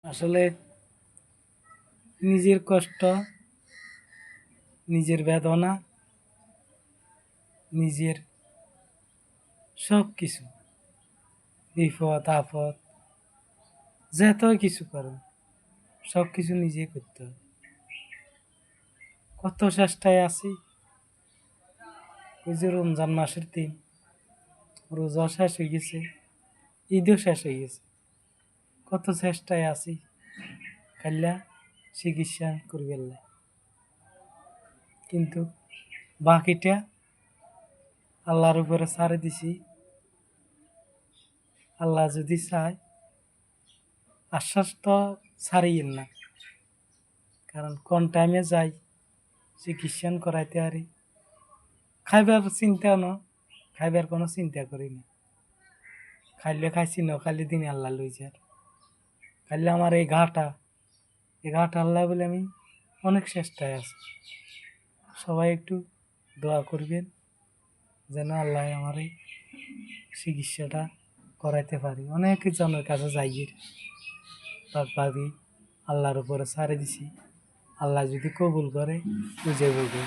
আসলে নিজের কষ্ট, নিজের বেদনা, নিজের সব কিছু, বিপদ আপদ যত কিছু করেন সব কিছু নিজে করতে হবে। কত চেষ্টায় আছি। ওই যে রমজান মাসের দিন রোজা শেষ হয়ে গেছে, ঈদও শেষ হয়ে গেছে, কত চেষ্টায় আছি কাল্লা চিকিৎসা করবে, কিন্তু বাকিটা আল্লাহর উপরে ছাড়ে দিছি। আল্লাহ যদি চায় আশ্বাস তো ছাড়িয়েন না, কারণ কোন টাইমে যাই চিকিৎসা করাইতে পারি। খাইবার চিন্তা ন, খাইবার কোনো চিন্তা করি না, খাইলে খাইছি ন খাইলে দিন আল্লাহ লই যার। খাইলে আমার এই ঘাটা আল্লাহ বলে আমি অনেক চেষ্টায় আছি। সবাই একটু দোয়া করবেন যেন আল্লাহ আমার এই চিকিৎসাটা করাইতে পারি। অনেক জনের কাছে যাই, বাকি আল্লাহর উপরে ছাড়ে দিছি। আল্লাহ যদি কবুল করে বুঝে বলবে।